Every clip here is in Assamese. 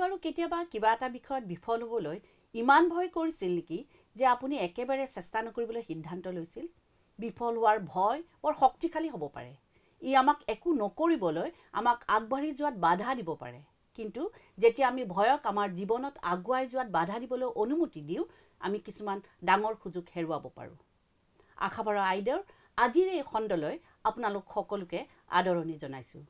বাৰু কেতিয়াবা কিবা এটা বিষয়ত বিফল হ'বলৈ ইমান ভয় কৰিছিল নেকি যে আপুনি একেবাৰে চেষ্টা নকৰিবলৈ সিদ্ধান্ত লৈছিল? বিফল হোৱাৰ ভয় বৰ শক্তিশালী হ'ব পাৰে। ই আমাক একো নকৰিবলৈ আমাক আগবাঢ়ি যোৱাত বাধা দিব পাৰে। কিন্তু যেতিয়া আমি ভয়ক আমাৰ জীৱনত আগুৱাই যোৱাত বাধা দিবলৈ অনুমতি দিওঁ, আমি কিছুমান ডাঙৰ সুযোগ হেৰুৱাব পাৰোঁ। আশাভৰা আইদেউৰ আজিৰ এই খণ্ডলৈ আপোনালোক সকলোকে আদৰণি জনাইছোঁ।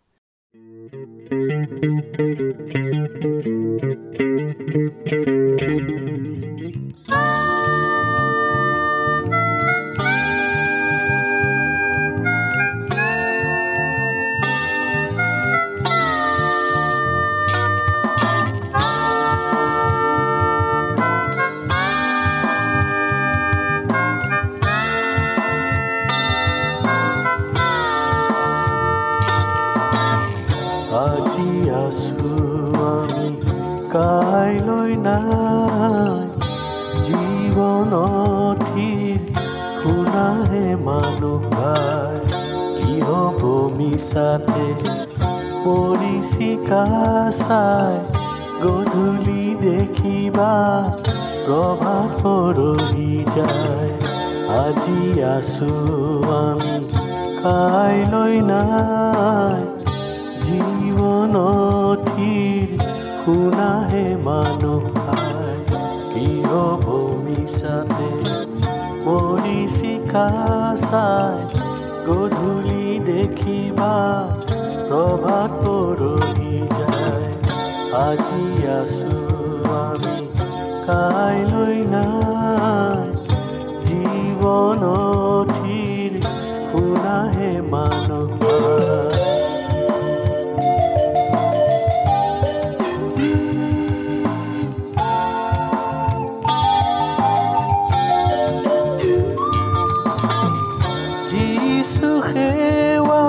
আজি আছো আমি কাইলৈ নাই, জীৱনত শুনাহে মানুহ ভাই, কি হ'ব মিছাতে পৰিচিকা চাই, গধূলি দেখিবা প্ৰভাত পৰহি যায়। আজি আছো আমি কাইলৈ নাই, জীৱনত শুনাহে মানুহ ভাই, কি হ'ব মিছাতে পৰিচিকা চাই, গধূলি দেখিবা প্ৰভাত পৰহি যায়। আজি আছো আমি কাইলৈ নাই, জীৱনত শুনাহে মানুহ ভাই। সেৱা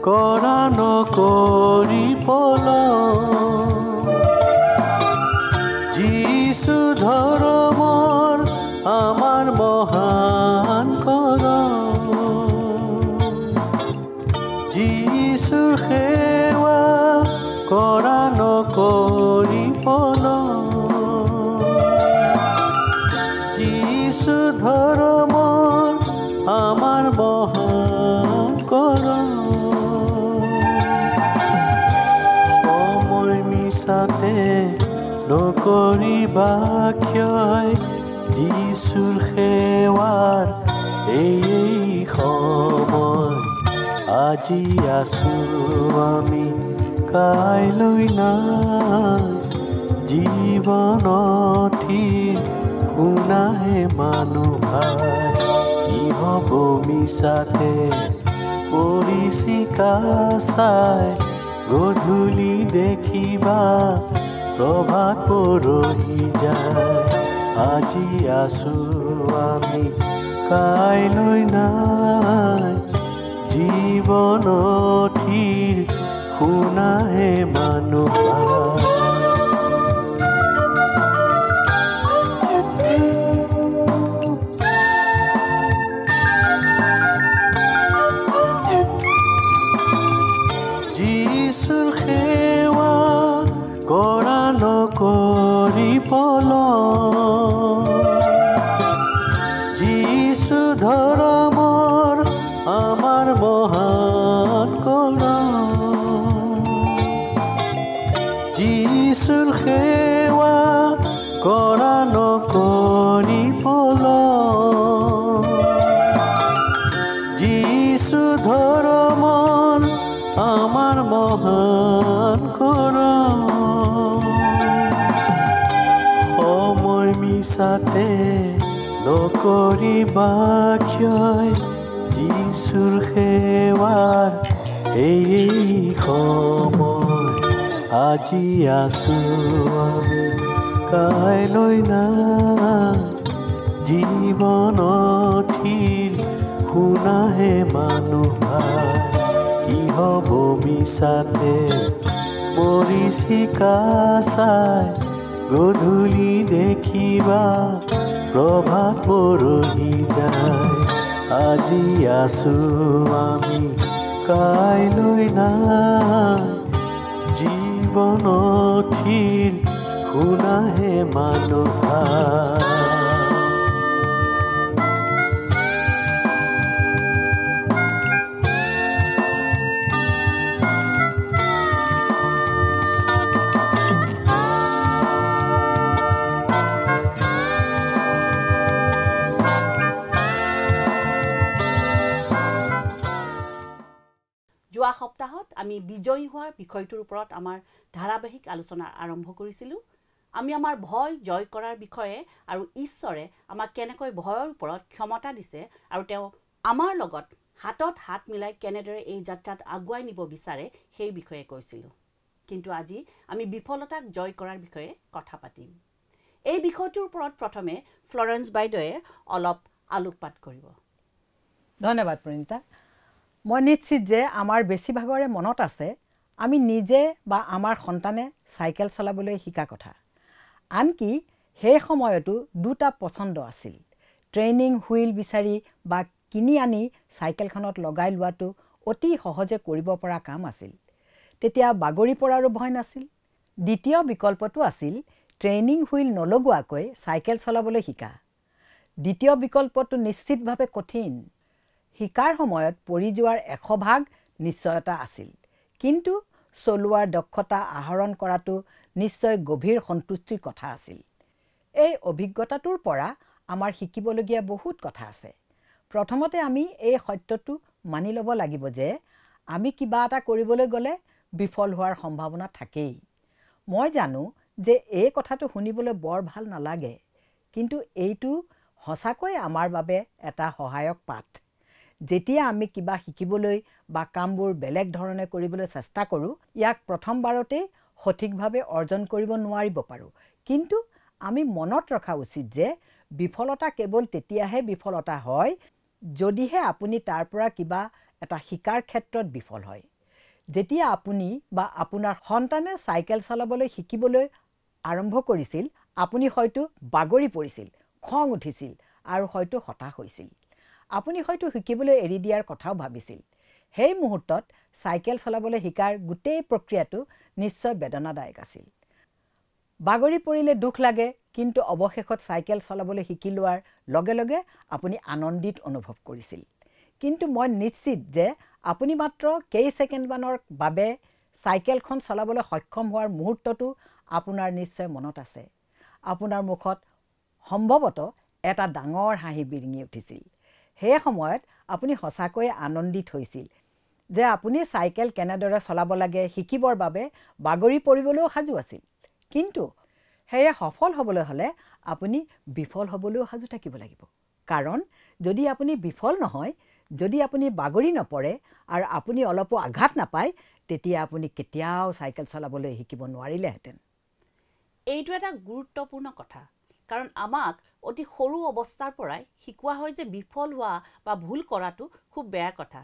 কৰা নকৰি পলম, যিছু ধৰ্মৰ আমাৰ মহান কৰম, যিছু সেৱা কৰা নকৰি পলম, যিছু ধৰ্মৰ আমাৰ মহান কৰম। সময় মিছাতে নকৰিবা ক্ষয়, যিছুৰ সেৱাৰ এই সময়। আজি আছো আমি কাইলৈ নাই, জীৱনত শুনাহে মানুহ ভাই, কি হ'ব মিছাতে পৰিচিকা চাই, গধূলি দেখিবা প্ৰভাত পৰহি যায়। আজি আছো আমি কাইলৈ নাই, জীৱনত শুনাহে মানুহ ভাই। যিছুৰ সেৱা কৰা নকৰি পলম, যিছু ধৰ্মৰ আমাৰ মহান কৰম, যিছুৰ সেৱা কৰা নকৰি পলম, যিছু ধৰ্মৰ আমাৰ মহান কৰম। সময় মিছাতে নকৰিবা ক্ষয়, যিছুৰ সেৱাৰ এই সময়। আজি আছো আমি কাইলৈ নাই, জীৱনত শুনাহে মানুহ ভাই, কি হ'ব মিছাতে পৰিচিকা চাই, গধূলি দেখিবা প্ৰভাত পৰহি যায়। আজি আছো আমি কাইলৈ নাই, জীৱনত থিৰ শুনাহে মানুহ যোৱা সপ্তাহত আমি বিজয়ী হোৱাৰ বিষয়টোৰ ওপৰত আমাৰ ধাৰাবাহিক আলোচনা আৰম্ভ কৰিছিলোঁ। আমি আমাৰ ভয় জয় কৰাৰ বিষয়ে আৰু ঈশ্বৰে আমাক কেনেকৈ ভয়ৰ ওপৰত ক্ষমতা দিছে আৰু তেওঁ আমাৰ লগত হাতত হাত মিলাই কেনেদৰে এই যাত্ৰাত আগুৱাই নিব বিচাৰে সেই বিষয়ে কৈছিলোঁ। কিন্তু আজি আমি বিফলতাক জয় কৰাৰ বিষয়ে কথা পাতিম। এই বিষয়টোৰ ওপৰত প্ৰথমে ফ্লৰেন্স বাইদেৱে অলপ আলোকপাত কৰিব। ধন্যবাদ প্ৰণীতা। মই নিশ্চিত যে আমাৰ বেছিভাগৰে মনত আছে আমি নিজে বা আমাৰ সন্তানে চাইকেল চলাবলৈ শিকা কথা। আনকি সেই সময়তো দুটা পচন্দ আছিল, ট্ৰেইনিং হুইল বিচাৰি বা কিনি আনি চাইকেলখনত লগাই লোৱাটো অতি সহজে কৰিব পৰা কাম আছিল। তেতিয়া বাগৰি পৰাৰো ভয় নাছিল। দ্বিতীয় বিকল্পটো আছিল ট্ৰেইনিং হুইল নলগোৱাকৈ চাইকেল চলাবলৈ শিকা। দ্বিতীয় বিকল্পটো নিশ্চিতভাৱে কঠিন। শিকাৰ সময়ত পৰি যোৱাৰ 100% নিশ্চয়তা আছিল, কিন্তু চলোৱাৰ দক্ষতা আহৰণ কৰাটো নিশ্চয় গভীৰ সন্তুষ্টিৰ কথা আছিল। এই অভিজ্ঞতাটোৰ পৰা আমাৰ শিকিবলগীয়া বহুত কথা আছে। প্ৰথমতে আমি এই সত্যটো মানি ল'ব লাগিব যে আমি কিবা এটা কৰিবলৈ গ'লে বিফল হোৱাৰ সম্ভাৱনা থাকেই। মই জানো যে এই কথাটো শুনিবলৈ বৰ ভাল নালাগে, কিন্তু এইটো সঁচাকৈ আমাৰ বাবে এটা সহায়ক পাঠ। যেতিয়া আমি কিবা শিকিবলৈ বা কামবোৰ বেলেগ ধৰণে কৰিবলৈ চেষ্টা কৰোঁ, ইয়াক প্ৰথমবাৰতেই সঠিকভাৱে অৰ্জন কৰিব নোৱাৰিব পাৰোঁ, কিন্তু আমি মনত ৰখা উচিত যে বিফলতা কেৱল তেতিয়াহে বিফলতা হয় যদিহে আপুনি তাৰ পৰা কিবা এটা শিকাৰ ক্ষেত্ৰত বিফল হয়। যেতিয়া আপুনি বা আপোনাৰ সন্তানে চাইকেল চলাবলৈ শিকিবলৈ আৰম্ভ কৰিছিল, আপুনি হয়তো বাগৰি পৰিছিল, খং উঠিছিল আৰু হয়তো হতাশ হৈছিল। আপুনি হয়তো শিকিবলৈ এৰি দিয়াৰ কথাও ভাবিছিল। সেই মুহূৰ্তত চাইকেল চলাবলৈ শিকাৰ গোটেই প্ৰক্ৰিয়াটো নিশ্চয় বেদনাদায়ক আছিল। বাগৰি পৰিলে দুখ লাগে, কিন্তু অৱশেষত চাইকেল চলাবলৈ শিকি লোৱাৰ লগে লগে আপুনি আনন্দিত অনুভৱ কৰিছিল। কিন্তু মই নিশ্চিত যে আপুনি মাত্ৰ কেইছেকেণ্ডমানৰ বাবে চাইকেলখন চলাবলৈ সক্ষম হোৱাৰ মুহূৰ্তটো আপোনাৰ নিশ্চয় মনত আছে। আপোনাৰ মুখত সম্ভৱতঃ এটা ডাঙৰ হাঁহি বিৰিঙি উঠিছিল। সেই সময়ত আপুনি সঁচাকৈয়ে আনন্দিত হৈছিল যে আপুনি চাইকেল কেনেদৰে চলাব লাগে শিকিবৰ বাবে বাগৰি পৰিবলৈও সাজু আছিল। কিন্তু সেয়ে সফল হ'বলৈ হ'লে আপুনি বিফল হ'বলৈও সাজু থাকিব লাগিব। কাৰণ যদি আপুনি বিফল নহয়, যদি আপুনি বাগৰি নপৰে আৰু আপুনি অলপো আঘাত নাপায়, তেতিয়া আপুনি কেতিয়াও চাইকেল চলাবলৈ শিকিব নোৱাৰিলেহেঁতেন। এইটো এটা গুৰুত্বপূৰ্ণ কথা, কাৰণ আমাক অতি সৰু অৱস্থাৰ পৰাই শিকোৱা হয় যে বিফল হোৱা বা ভুল কৰাটো খুব বেয়া কথা।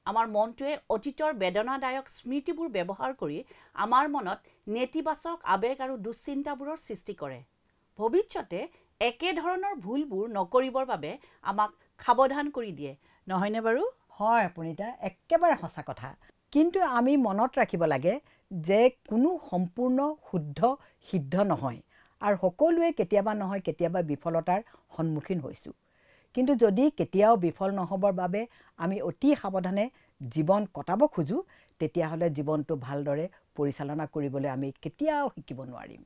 আমাৰ মনটোৱে অতীতৰ বেদনাদায়ক স্মৃতিবোৰ ব্যৱহাৰ কৰি আমাৰ মনত নেতিবাচক আৱেগ আৰু দুশ্চিন্তাবোৰৰ সৃষ্টি কৰে। ভৱিষ্যতে একেধৰণৰ ভুলবোৰ নকৰিবৰ বাবে আমাক সাৱধান কৰি দিয়ে, নহয়নে বাৰু? হয় প্ৰণীতা, একেবাৰে সঁচা কথা। কিন্তু আমি মনত ৰাখিব লাগে যে কোনো সম্পূৰ্ণ শুদ্ধ সিদ্ধ নহয়, আৰু সকলোৱে কেতিয়াবা নহয় কেতিয়াবা বিফলতাৰ সন্মুখীন হৈছোঁ। কিন্তু যদি কেতিয়াও বিফল নহ'বৰ বাবে আমি অতি সাৱধানে জীৱন কটাব খোজোঁ, তেতিয়াহ'লে জীৱনটো ভালদৰে পৰিচালনা কৰিবলৈ আমি কেতিয়াও শিকিব নোৱাৰিম।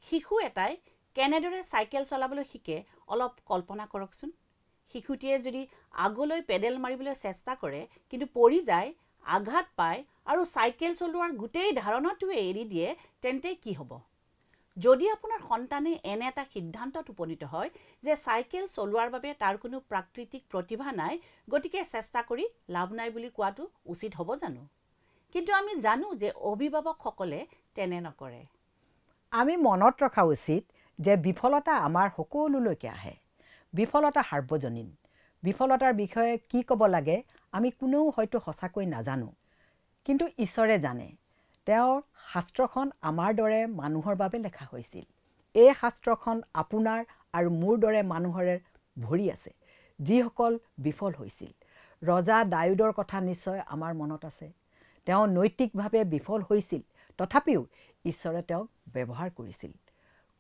শিশু এটাই কেনেদৰে চাইকেল চলাবলৈ শিকে অলপ কল্পনা কৰকচোন। শিশুটিয়ে যদি আগলৈ পেডেল মাৰিবলৈ চেষ্টা কৰে কিন্তু পৰি যায়, আঘাত পায় আৰু চাইকেল চলোৱাৰ গোটেই ধাৰণাটোৱে এৰি দিয়ে, তেন্তে কি হ'ব? যদি আপোনাৰ সন্তানে এনে এটা সিদ্ধান্তত উপনীত হয় যে চাইকেল চলোৱাৰ বাবে তাৰ কোনো প্ৰাকৃতিক প্ৰতিভা নাই, গতিকে চেষ্টা কৰি লাভ নাই বুলি কোৱাটো উচিত হ'ব জানো? কিন্তু আমি জানো যে অভিভাৱকসকলে তেনে নকৰে। আমি মনত ৰখা উচিত যে বিফলতা আমাৰ সকলোলৈকে আহে। বিফলতা সাৰ্বজনীন। বিফলতাৰ বিষয়ে কি ক'ব লাগে আমি কোনেও হয়তো সঁচাকৈ নাজানো, কিন্তু ঈশ্বৰে জানে। তেওঁৰ শাস্ত্ৰখন আমাৰ দৰে মানুহৰ বাবে লেখা হৈছিল। এই শাস্ত্ৰখন আপোনাৰ আৰু মোৰ দৰে মানুহৰে ভৰি আছে, যিসকল বিফল হৈছিল। ৰজা ডায়ুদৰ কথা নিশ্চয় আমাৰ মনত আছে। তেওঁ নৈতিকভাৱে বিফল হৈছিল, তথাপিও ঈশ্বৰে তেওঁক ব্যৱহাৰ কৰিছিল।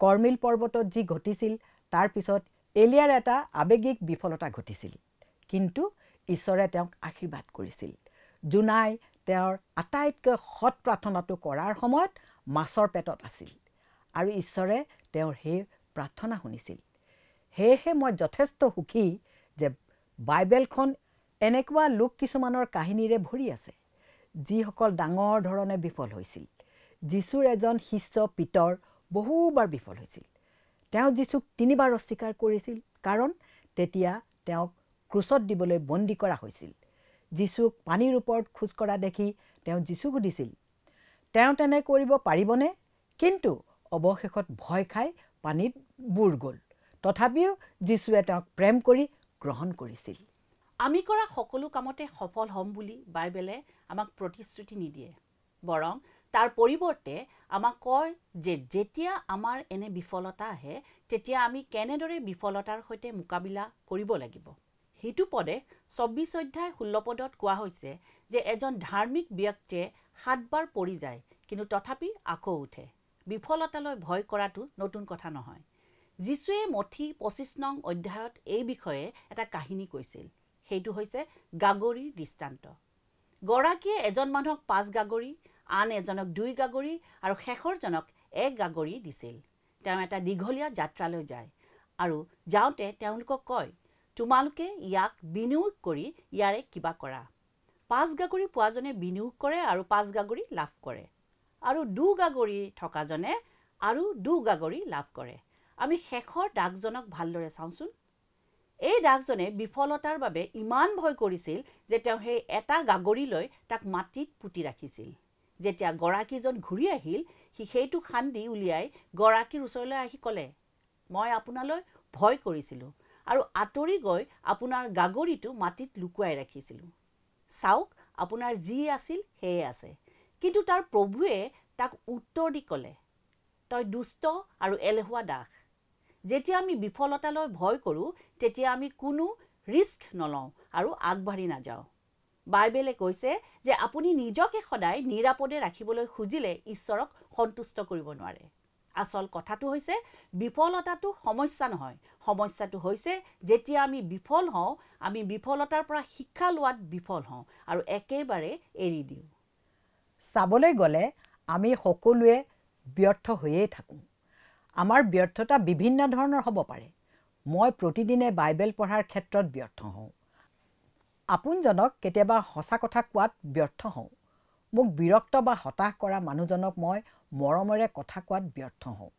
কৰ্মিল পৰ্বতত যি ঘটিছিল তাৰ পিছত এলিয়াৰ এটা আৱেগিক বিফলতা ঘটিছিল, কিন্তু ঈশ্বৰে তেওঁক আশীৰ্বাদ কৰিছিল। জোনাই তেওঁৰ আটাইতকৈ সৎ প্ৰাৰ্থনাটো কৰাৰ সময়ত মাছৰ পেটত আছিল আৰু ঈশ্বৰে তেওঁৰ সেই প্ৰাৰ্থনা শুনিছিল। সেয়েহে মই যথেষ্ট সুখী যে বাইবেলখন এনেকুৱা লোক কিছুমানৰ কাহিনীৰে ভৰি আছে যিসকল ডাঙৰ ধৰণে বিফল হৈছিল। যীশুৰ এজন শিষ্য পিতৰ বহুবাৰ বিফল হৈছিল। তেওঁ যীশুক 3 বাৰ অস্বীকাৰ কৰিছিল, কাৰণ তেতিয়া তেওঁক ক্ৰুচত দিবলৈ বন্দী কৰা হৈছিল। যীশুক পানীৰ ওপৰত খোজ কৰা দেখি তেওঁ যীশুক সুধিছিল, তেওঁ তেনে কৰিব পাৰিবনে? কিন্তু অৱশেষত ভয় খাই পানীত বুৰ গ'ল। তথাপিও যীশুৱে তেওঁক প্ৰেম কৰি গ্ৰহণ কৰিছিল। আমি কৰা সকলো কামতে সফল হ'ম বুলি বাইবেলে আমাক প্ৰতিশ্ৰুতি নিদিয়ে, বৰং তাৰ পৰিৱৰ্তে আমাক কয় যে যেতিয়া আমাৰ এনে বিফলতা আহে তেতিয়া আমি কেনেদৰে বিফলতাৰ সৈতে মোকাবিলা কৰিব লাগিব। সেইটো পদে 24 অধ্যায় 16 পদত কোৱা হৈছে যে এজন ধাৰ্মিক ব্যক্তিয়ে 7 বাৰ পৰি যায় কিন্তু তথাপি আকৌ উঠে। বিফলতালৈ ভয় কৰাটো নতুন কথা নহয়। যীশুৱে মঠি 25 নং অধ্যায়ত এই বিষয়ে এটা কাহিনী কৈছিল। সেইটো হৈছে গাগৰিৰ দৃষ্টান্ত। গৰাকীয়ে এজন মানুহক 5 গাগৰি, আন এজনক 2 গাগৰি আৰু শেষৰজনক 1 গাগৰি দিছিল। তেওঁ এটা দীঘলীয়া যাত্ৰালৈ যায় আৰু যাওঁতে তেওঁলোকক কয়, তোমালোকে ইয়াক বিনিয়োগ কৰি ইয়াৰে কিবা কৰা। 5 গাগৰি পোৱাজনে বিনিয়োগ কৰে আৰু 5 গাগৰি লাভ কৰে, আৰু 2 গাগৰি থকাজনে আৰু 2 গাগৰি লাভ কৰে। আমি শেষৰ দাগজনক ভালদৰে চাওঁচোন। এই দাগজনে বিফলতাৰ বাবে ইমান ভয় কৰিছিল যে তেওঁ সেই এটা গাগৰিলৈ তাক মাটিত পুতি ৰাখিছিল। যেতিয়া গৰাকীজন ঘূৰি আহিল, সি সেইটো খান্দি উলিয়াই গৰাকীৰ ওচৰলৈ আহি ক'লে, মই আপোনালৈ ভয় কৰিছিলোঁ আৰু আঁতৰি গৈ আপোনাৰ গাগৰিটো মাটিত লুকুৱাই ৰাখিছিলোঁ। চাওক, আপোনাৰ যি আছিল সেয়ে আছে। কিন্তু তাৰ প্ৰভুৱে তাক উত্তৰ দি ক'লে, তই দুষ্ট আৰু এলেহুৱা দাস। যেতিয়া আমি বিফলতালৈ ভয় কৰোঁ তেতিয়া আমি কোনো ৰিস্ক নলওঁ আৰু আগবাঢ়ি নাযাওঁ। বাইবেলে কৈছে যে আপুনি নিজকে সদায় নিৰাপদে ৰাখিবলৈ খুজিলে ঈশ্বৰক সন্তুষ্ট কৰিব নোৱাৰে। আচল কথাটো হৈছে বিফলতাটো সমস্যা নহয়। সমস্যাটো হৈছে যেতিয়া আমি বিফল হওঁ, আমি বিফলতাৰ পৰা শিক্ষা লোৱাত বিফল হওঁ আৰু একেবাৰে এৰি দিওঁ। চাবলৈ গ'লে আমি সকলোৱে ব্যৰ্থ হৈয়ে থাকোঁ। আমাৰ ব্যৰ্থতা বিভিন্ন ধৰণৰ হ'ব পাৰে। মই প্ৰতিদিনে বাইবেল পঢ়াৰ ক্ষেত্ৰত ব্যৰ্থ হওঁ। আপোনজনক কেতিয়াবা সঁচা কথা কোৱাত ব্যৰ্থ হওঁ। মোক বিৰক্ত বা হতাশ কৰা মানুহজনক মই মৰমেৰে কথা কোৱাত ব্যৰ্থ হওঁ।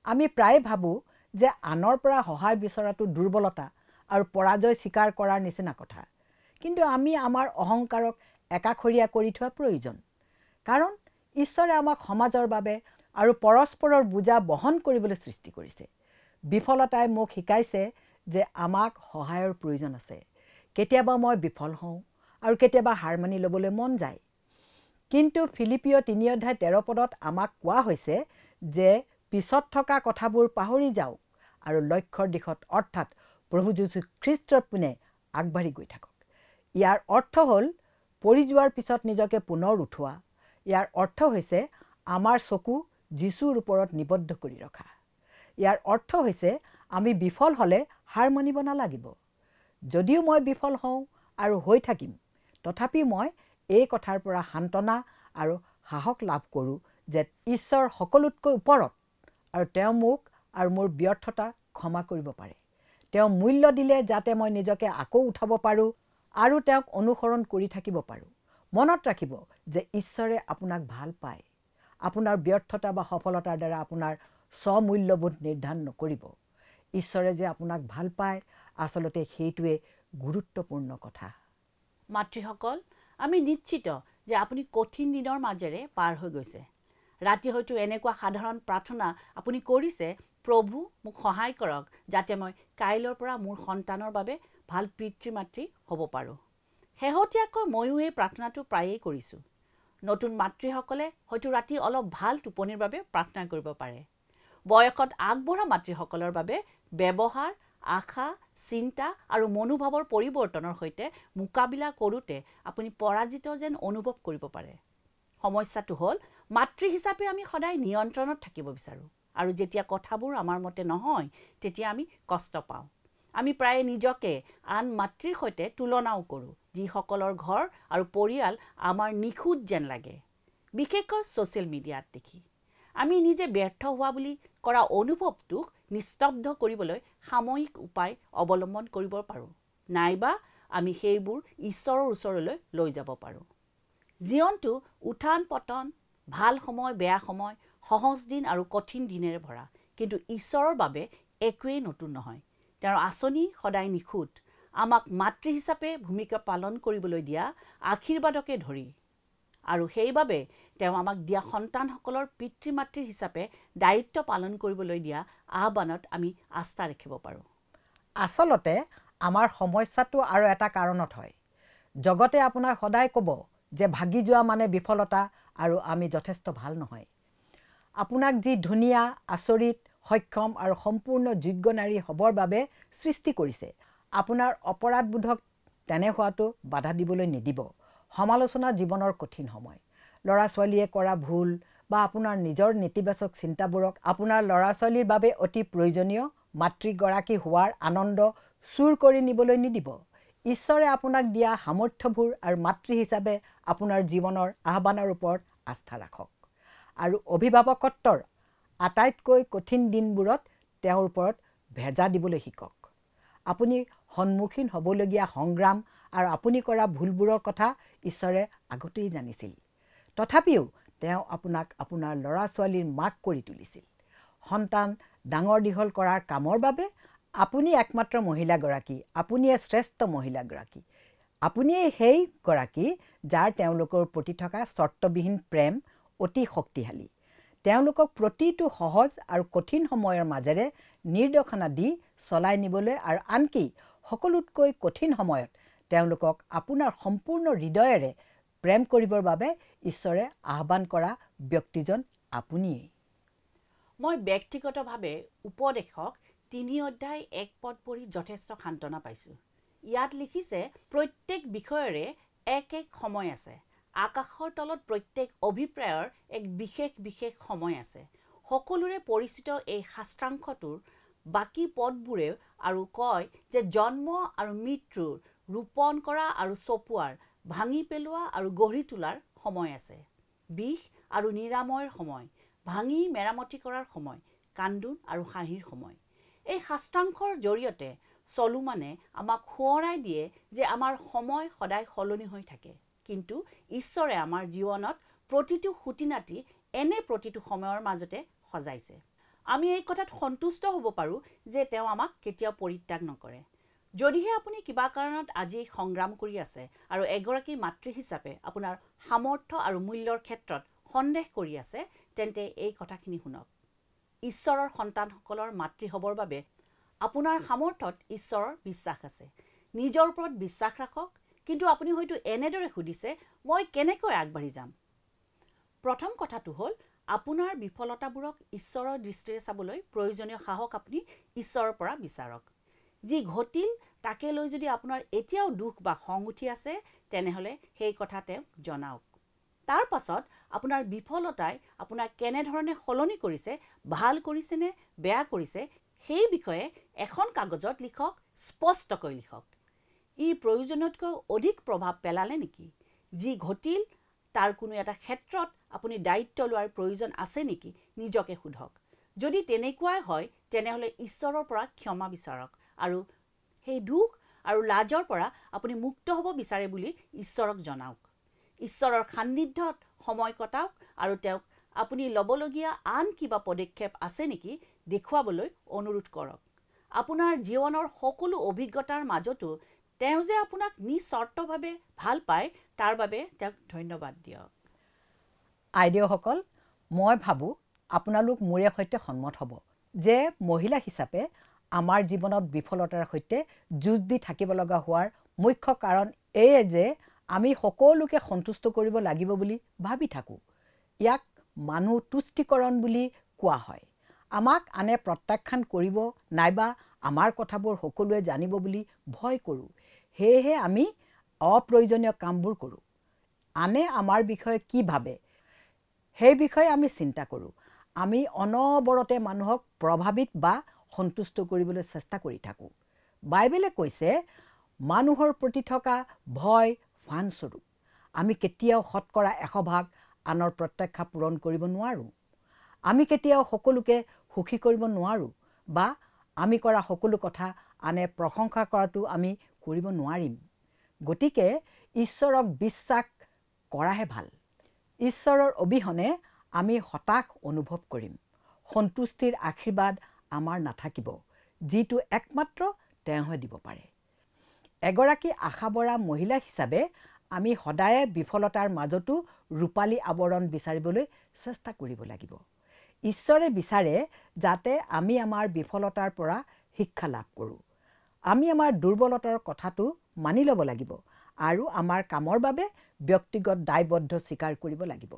আমি প্ৰায়ে ভাবোঁ যে আনৰ পৰা সহায় বিচৰাটো দুৰ্বলতা আৰু পৰাজয় স্বীকাৰ কৰাৰ নিচিনা কথা। কিন্তু আমি আমাৰ অহংকাৰক একাষৰীয়া কৰি থোৱা প্ৰয়োজন, কাৰণ ঈশ্বৰে আমাক সমাজৰ বাবে আৰু পৰস্পৰৰ বোজা বহন কৰিবলৈ সৃষ্টি কৰিছে। বিফলতাই মোক শিকাইছে যে আমাক সহায়ৰ প্ৰয়োজন আছে। কেতিয়াবা মই বিফল হওঁ আৰু কেতিয়াবা হাৰ মানি ল'বলৈ মন যায়। কিন্তু ফিলিপিয় 3 অধ্যায় 13 পদত আমাক কোৱা হৈছে যে পিছত থকা কথাবোৰ পাহৰি যাওক আৰু লক্ষ্যৰ দিশত অৰ্থাৎ প্ৰভু যীশু খ্ৰীষ্টৰ পিনে আগবাঢ়ি গৈ থাকক। ইয়াৰ অৰ্থ হ'ল পৰি যোৱাৰ পিছত নিজকে পুনৰ উঠোৱা। ইয়াৰ অৰ্থ হৈছে আমাৰ চকু যীশুৰ ওপৰত নিবদ্ধ কৰি ৰখা। ইয়াৰ অৰ্থ হৈছে আমি বিফল হ'লে হাৰ মানিব নালাগিব। যদিও মই বিফল হওঁ আৰু হৈ থাকিম, তথাপি মই এই কথাৰ পৰা সান্তনা আৰু সাহস লাভ কৰোঁ যে ঈশ্বৰ সকলোতকৈ ওপৰত আৰু তেওঁ মোক আৰু মোৰ ব্যৰ্থতা ক্ষমা কৰিব পাৰে। তেওঁ মূল্য দিলে যাতে মই নিজকে আকৌ উঠাব পাৰোঁ আৰু তেওঁক অনুসৰণ কৰি থাকিব পাৰোঁ। মনত ৰাখিব যে ঈশ্বৰে আপোনাক ভাল পায়। আপোনাৰ ব্যৰ্থতা বা সফলতাৰ দ্বাৰা আপোনাৰ স্বমূল্যবোধ নিৰ্ধাৰণ নকৰিব। ঈশ্বৰে যে আপোনাক ভাল পায়, আচলতে সেইটোৱে গুৰুত্বপূৰ্ণ কথা। মাতৃসকল, আমি নিশ্চিত যে আপুনি কঠিন দিনৰ মাজেৰে পাৰ হৈ গৈছে। ৰাতি হয়তো এনেকুৱা সাধাৰণ প্ৰাৰ্থনা আপুনি কৰিছে, প্ৰভু মোক সহায় কৰক যাতে মই কাইলৈৰ পৰা মোৰ সন্তানৰ বাবে ভাল পিতৃ মাতৃ হ'ব পাৰোঁ। শেহতীয়াকৈ ময়ো এই প্ৰাৰ্থনাটো প্ৰায়েই কৰিছোঁ। নতুন মাতৃসকলে হয়তো ৰাতি অলপ ভাল টোপনিৰ বাবে প্ৰাৰ্থনা কৰিব পাৰে। বয়সত আগবঢ়া মাতৃসকলৰ বাবে ব্যৱহাৰ, আশা, চিন্তা আৰু মনোভাৱৰ পৰিৱৰ্তনৰ সৈতে মোকাবিলা কৰোঁতে আপুনি পৰাজিত যেন অনুভৱ কৰিব পাৰে। সমস্যাটো হ'ল মাতৃ হিচাপে আমি সদায় নিয়ন্ত্ৰণত থাকিব বিচাৰোঁ আৰু যেতিয়া কথাবোৰ আমাৰ মতে নহয় তেতিয়া আমি কষ্ট পাওঁ। আমি প্ৰায়ে নিজকে আন মাতৃৰ সৈতে তুলনাও কৰোঁ, যিসকলৰ ঘৰ আৰু পৰিয়াল আমাৰ নিখুঁত যেন লাগে, বিশেষকৈ ছ'চিয়েল মিডিয়াত দেখি। আমি নিজে ব্যৰ্থ হোৱা বুলি কৰা অনুভৱটোক নিস্তব্ধ কৰিবলৈ সাময়িক উপায় অৱলম্বন কৰিব পাৰোঁ, নাইবা আমি সেইবোৰ ঈশ্বৰৰ ওচৰলৈ লৈ যাব পাৰোঁ। জীৱনটো উত্থান পতন, ভাল সময় বেয়া সময়, সহজ দিন আৰু কঠিন দিনেৰে ভৰা, কিন্তু ঈশ্বৰৰ বাবে একোৱেই নতুন নহয়। তেওঁৰ আঁচনি সদায় নিখুঁত, আমাক মাতৃ হিচাপে ভূমিকা পালন কৰিবলৈ দিয়া আশীৰ্বাদকে ধৰি, আৰু সেইবাবে তেওঁ আমাক দিয়া সন্তানসকলৰ পিতৃ মাতৃ হিচাপে দায়িত্ব পালন কৰিবলৈ দিয়া আহ্বানত আমি আস্থা ৰাখিব পাৰোঁ। আচলতে আমাৰ সমস্যাটো আৰু এটা কাৰণত হয়। জগতে আপোনাক সদায় ক'ব যে ভাগি যোৱা মানে বিফলতা আৰু আমি যথেষ্ট ভাল নহয়। আপোনাক যি ধুনীয়া, আচৰিত, সক্ষম আৰু সম্পূৰ্ণ যোগ্য নাৰী হ'বৰ বাবে সৃষ্টি কৰিছে, আপোনাৰ অপৰাধবোধক তেনে হোৱাটো বাধা দিবলৈ নিদিব। সমালোচনা জীৱনৰ কঠিন সময়। ল'ৰা ছোৱালীয়ে কৰা ভুল বা আপোনাৰ নিজৰ নেতিবাচক চিন্তাবোৰক আপোনাৰ ল'ৰা ছোৱালীৰ বাবে অতি প্ৰয়োজনীয় মাতৃগৰাকী হোৱাৰ আনন্দ চুৰ কৰি নিবলৈ নিদিব। ঈশ্বৰে আপোনাক দিয়া সামৰ্থ্যবোৰ আৰু মাতৃ হিচাপে আপোনাৰ জীৱনৰ আহ্বানৰ ওপৰত আস্থা ৰাখক আৰু অভিভাৱকত্বৰ আটাইতকৈ কঠিন দিনবোৰত তেওঁৰ ওপৰত ভেজা দিবলৈ শিকক। আপুনি সন্মুখীন হ'বলগীয়া সংগ্ৰাম আৰু আপুনি কৰা ভুলবোৰৰ কথা ঈশ্বৰে আগতেই জানিছিল। তথাপিও তেওঁ আপোনাক আপোনাৰ ল'ৰা ছোৱালীৰ মাক কৰি তুলিছিল। সন্তান ডাঙৰ দীঘল কৰাৰ কামৰ বাবে আপুনি একমাত্ৰ মহিলাগৰাকী, আপুনিয়ে শ্ৰেষ্ঠ মহিলাগৰাকী। আপুনিয়ে সেইগৰাকী যাৰ তেওঁলোকৰ প্ৰতি থকা চৰ্তবিহীন প্ৰেম অতি শক্তিশালী। তেওঁলোকক প্ৰতিটো সহজ আৰু কঠিন সময়ৰ মাজেৰে নিৰ্দেশনা দি চলাই নিবলৈ আৰু আনকি সকলোতকৈ কঠিন সময়ত তেওঁলোকক আপোনাৰ সম্পূৰ্ণ হৃদয়েৰে প্ৰেম কৰিবৰ বাবে ঈশ্বৰে আহ্বান কৰা ব্যক্তিজন আপুনিয়েই। মই ব্যক্তিগতভাৱে উপদেশক 3 অধ্যায় 1 পদ পঢ়ি যথেষ্ট সান্তনা পাইছোঁ। ইয়াত লিখিছে, প্ৰত্যেক বিষয়ৰে এক এক সময় আছে। আকাশৰ তলত প্ৰত্যেক অভিপ্ৰায়ৰ এক বিশেষ বিশেষ সময় আছে। সকলোৰে পৰিচিত এই শাস্ত্ৰাংশটোৰ বাকী পদবোৰেও আৰু কয় যে জন্ম আৰু মৃত্যুৰ, ৰোপণ কৰা আৰু চপোৱাৰ, ভাঙি পেলোৱা আৰু গঢ়ি তোলাৰ সময় আছে। বিষ আৰু নিৰাময়ৰ সময়, ভাঙি মেৰামতি কৰাৰ সময়, কান্দোন আৰু হাঁহিৰ সময়। এই শাস্ত্ৰাংশৰ জৰিয়তে চলোমানে আমাক সোঁৱৰাই দিয়ে যে আমাৰ সময় সদায় সলনি হৈ থাকে, কিন্তু ঈশ্বৰে আমাৰ জীৱনত প্ৰতিটো খুঁটিনাটি এনে প্ৰতিটো সময়ৰ মাজতে সজাইছে। আমি এই কথাত সন্তুষ্ট হ'ব পাৰোঁ যে তেওঁ আমাক কেতিয়াও পৰিত্যাগ নকৰে। যদিহে আপুনি কিবা কাৰণত আজি সংগ্ৰাম কৰি আছে আৰু এগৰাকী মাতৃ হিচাপে আপোনাৰ সামৰ্থ্য আৰু মূল্যৰ ক্ষেত্ৰত সন্দেহ কৰি আছে, তেন্তে এই কথাখিনি শুনক। ঈশ্বৰৰ সন্তানসকলৰ মাতৃ হ'বৰ বাবে আপোনাৰ সামৰ্থ্যত ঈশ্বৰৰ বিশ্বাস আছে। নিজৰ ওপৰত বিশ্বাস ৰাখক। কিন্তু আপুনি হয়তো এনেদৰে সুধিছে, মই কেনেকৈ আগবাঢ়ি যাম? প্ৰথম কথাটো হ'ল, আপোনাৰ বিফলতাবোৰক ঈশ্বৰৰ দৃষ্টিৰে চাবলৈ প্ৰয়োজনীয় সাহস আপুনি ঈশ্বৰৰ পৰা বিচাৰক। যি ঘটিল তাকে লৈ যদি আপোনাৰ এতিয়াও দুখ বা খং উঠি আছে, তেনেহ'লে সেই কথা তেওঁক জনাওক। তাৰ পাছত আপোনাৰ বিফলতাই আপোনাক কেনেধৰণে সলনি কৰিছে, ভাল কৰিছেনে বেয়া কৰিছে, সেই বিষয়ে এখন কাগজত লিখক, স্পষ্টকৈ লিখক। ই প্ৰয়োজনতকৈ অধিক প্ৰভাৱ পেলালে নেকি? যি ঘটিল তাৰ কোনো এটা ক্ষেত্ৰত আপুনি দায়িত্ব লোৱাৰ প্ৰয়োজন আছে নেকি? নিজকে সোধক। যদি তেনেকুৱাই হয়, তেনেহ'লে ঈশ্বৰৰ পৰা ক্ষমা বিচাৰক আৰু সেই দুখ আৰু লাজৰ পৰা আপুনি মুক্ত হ'ব বিচাৰে বুলি ঈশ্বৰক জনাওক। ঈশ্বৰৰ সান্নিধ্যত সময় কটাওক আৰু তেওঁক আপুনি ল'বলগীয়া আন কিবা পদক্ষেপ আছে নেকি দেখুৱাবলৈ অনুৰোধ কৰক। আপোনাৰ জীৱনৰ সকলো অভিজ্ঞতাৰ মাজতো তেওঁ যে আপোনাক নিস্বাৰ্থভাৱে ভাল পায়, তাৰ বাবে তেওঁক ধন্যবাদ দিয়ক। আইদেউসকল, মই ভাবোঁ আপোনালোক মোৰে সৈতে সন্মত হ'ব যে মহিলা হিচাপে আমাৰ জীৱনত বিফলতাৰ সৈতে যুঁজ দি থাকিব লগা হোৱাৰ মুখ্য কাৰণ এয়ে যে আমি সকলোকে সন্তুষ্ট কৰিব লাগিব বুলি ভাবি থাকোঁ। ইয়াক মানুহ তুষ্টিকৰণ বুলি কোৱা হয়। আমাক আনে প্ৰত্যাখ্যান কৰিব নাইবা আমাৰ কথাবোৰ সকলোৱে জানিব বুলি ভয় কৰোঁ। সেয়েহে আমি অপ্ৰয়োজনীয় কামবোৰ কৰোঁ। আনে আমাৰ বিষয়ে কি ভাবে সেই বিষয়ে আমি চিন্তা কৰোঁ। আমি অনবৰতে মানুহক প্ৰভাৱিত বা সন্তুষ্ট কৰিবলৈ চেষ্টা কৰি থাকোঁ। বাইবেলে কৈছে মানুহৰ প্ৰতি থকা ভয় ফানস্বৰূপ। আমি কেতিয়াও শতকৰা 100% আনৰ প্ৰত্যাশা পূৰণ কৰিব নোৱাৰোঁ। আমি কেতিয়াও সকলোকে সুখী কৰিব নোৱাৰোঁ বা আমি কৰা সকলো কথা আনে প্ৰশংসা কৰাটো আমি কৰিব নোৱাৰিম। গতিকে ঈশ্বৰক বিশ্বাস কৰাহে ভাল। ঈশ্বৰৰ অবিহনে আমি হতাশ অনুভৱ কৰিম। সন্তুষ্টিৰ আশীৰ্বাদ আমাৰ নাথাকিব, যিটো একমাত্ৰ তেওঁহে দিব পাৰে। এগৰাকী আশাবৰা মহিলা হিচাপে আমি সদায়ে বিফলতাৰ মাজতো ৰূপালী আৱৰণ বিচাৰিবলৈ চেষ্টা কৰিব লাগিব। ঈশ্বৰে বিচাৰে যাতে আমি আমাৰ বিফলতাৰ পৰা শিক্ষা লাভ কৰোঁ। আমি আমাৰ দুৰ্বলতাৰ কথাটো মানি ল'ব লাগিব আৰু আমাৰ কামৰ বাবে ব্যক্তিগত দায়বদ্ধ স্বীকাৰ কৰিব লাগিব।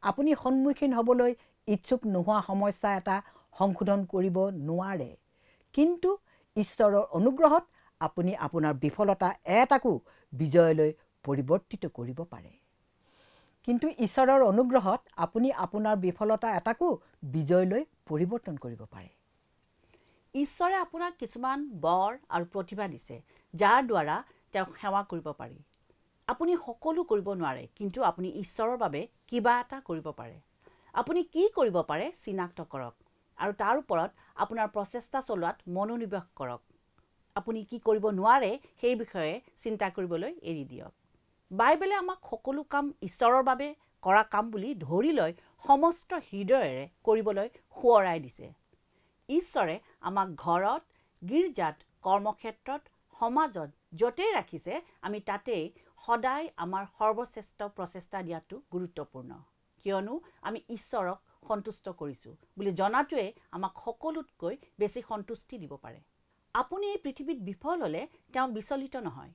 আপুনি সন্মুখীন হ'বলৈ ইচ্ছুক নোহোৱা সমস্যা এটা সংশোধন কৰিব নোৱাৰে, কিন্তু ঈশ্বৰৰ অনুগ্ৰহত আপুনি আপোনাৰ বিফলতা এটাকো বিজয়লৈ পৰিৱৰ্তিত কৰিব পাৰে। কিন্তু ঈশ্বৰৰ অনুগ্ৰহত আপুনি আপোনাৰ বিফলতা এটাকো বিজয়লৈ পৰিৱৰ্তন কৰিব পাৰে। ঈশ্বৰে আপোনাক কিছুমান বৰ আৰু প্ৰতিভা দিছে, যাৰ দ্বাৰা তেওঁক সেৱা কৰিব পাৰি। আপুনি সকলো কৰিব নোৱাৰে, কিন্তু আপুনি ঈশ্বৰৰ বাবে কিবা এটা কৰিব পাৰে। আপুনি কি কৰিব পাৰে চিনাক্ত কৰক আৰু তাৰ ওপৰত আপোনাৰ প্ৰচেষ্টা চলোৱাত মনোনিৱেশ কৰক। আপুনি কি কৰিব নোৱাৰে সেই বিষয়ে চিন্তা কৰিবলৈ এৰি দিয়ক। বাইবেলে আমাক সকলো কাম ঈশ্বৰৰ বাবে কৰা কাম বুলি ধৰি লৈ সমস্ত হৃদয়েৰে কৰিবলৈ সোঁৱৰাই দিছে। ঈশ্বৰে আমাক ঘৰত, গীৰ্জাত, কৰ্মক্ষেত্ৰত, সমাজত য'তেই ৰাখিছে আমি তাতেই সদায় আমাৰ সৰ্বশ্ৰেষ্ঠ প্ৰচেষ্টা দিয়াটো গুৰুত্বপূৰ্ণ, কিয়নো আমি ঈশ্বৰক সন্তুষ্ট কৰিছোঁ বুলি জনাটোৱে আমাক সকলোতকৈ বেছি সন্তুষ্টি দিব পাৰে। আপুনি এই পৃথিৱীত বিফল হ'লে তেওঁ বিচলিত নহয়।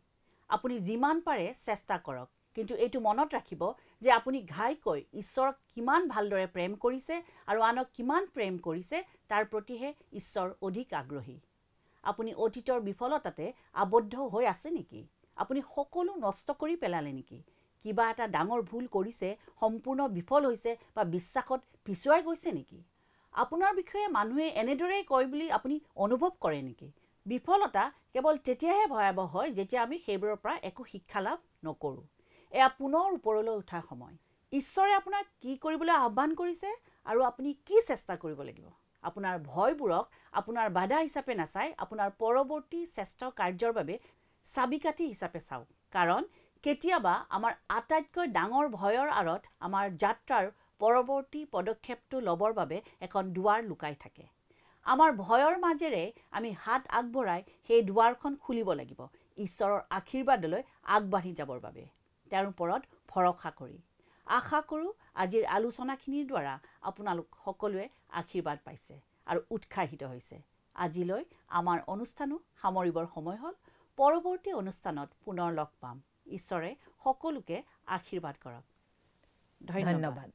আপুনি যিমান পাৰে চেষ্টা কৰক, কিন্তু এইটো মনত ৰাখিব যে আপুনি ঘাইকৈ ঈশ্বৰক কিমান ভালদৰে প্ৰেম কৰিছে আৰু আনক কিমান প্ৰেম কৰিছে তাৰ প্ৰতিহে ঈশ্বৰ অধিক আগ্ৰহী। আপুনি অতীতৰ বিফলতাতে আবদ্ধ হৈ আছে নেকি? আপুনি সকলো নষ্ট কৰি পেলালে নেকি? কিবা এটা ডাঙৰ ভুল কৰিছে, সম্পূৰ্ণ বিফল হৈছে বা বিশ্বাসত পিছুৱাই গৈছে নেকি? আপোনাৰ বিষয়ে মানুহে এনেদৰেই কয় বুলি আপুনি অনুভৱ কৰে নেকি? বিফলতা কেৱল তেতিয়াহে ভয়াৱহ হয় যেতিয়া আমি সেইবোৰৰ পৰা একো শিক্ষা লাভ নকৰোঁ। এয়া পুনৰ ওপৰলৈ উঠাৰ সময়। ঈশ্বৰে আপোনাক কি কৰিবলৈ আহ্বান কৰিছে আৰু আপুনি কি চেষ্টা কৰিব লাগিব? আপোনাৰ ভয়বোৰক আপোনাৰ বাধা হিচাপে নাচাই আপোনাৰ পৰৱৰ্তী শ্ৰেষ্ঠ কাৰ্যৰ বাবে চাবিকাঠি হিচাপে চাওক। কাৰণ কেতিয়াবা আমাৰ আটাইতকৈ ডাঙৰ ভয়ৰ আঁৰত আমাৰ যাত্ৰাৰ পৰৱৰ্তী পদক্ষেপটো ল'বৰ বাবে এখন দুৱাৰ লুকাই থাকে। আমাৰ ভয়ৰ মাজেৰে আমি হাত আগবঢ়াই সেই দুৱাৰখন খুলিব লাগিব, ঈশ্বৰৰ আশীৰ্বাদলৈ আগবাঢ়ি যাবৰ বাবে, তেওঁৰ ওপৰত ভৰসা কৰি। আশা কৰোঁ আজিৰ আলোচনাখিনিৰ দ্বাৰা আপোনালোক সকলোৱে আশীৰ্বাদ পাইছে আৰু উৎসাহিত হৈছে। আজিলৈ আমাৰ অনুষ্ঠানো সামৰিবৰ সময় হ'ল। পৰৱৰ্তী অনুষ্ঠানত পুনৰ লগ পাম। ঈশ্বৰে সকলোকে আশীৰ্বাদ কৰক। ধন্যবাদ।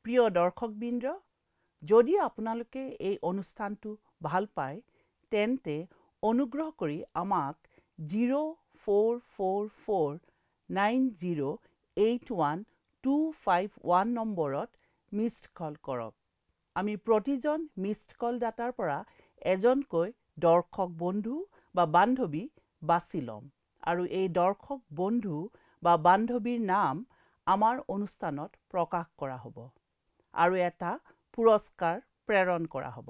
প্ৰিয় দৰ্শকবৃন্দ, যদি আপোনালোকে এই অনুষ্ঠানটো ভাল পায় তেন্তে অনুগ্ৰহ কৰি আমাক 0444908125 নম্বৰত মিছড কল কৰক। আমি প্ৰতিজন মিছড কল দাতাৰ পৰা এজনকৈ দৰ্শক বন্ধু বা বান্ধৱী বাছি ল'ম আৰু এই দৰ্শক বন্ধু বা বান্ধৱীৰ নাম আমাৰ অনুষ্ঠানত প্ৰকাশ কৰা হ'ব আৰু এটা পুৰস্কাৰ প্ৰেৰণ কৰা হ'ব।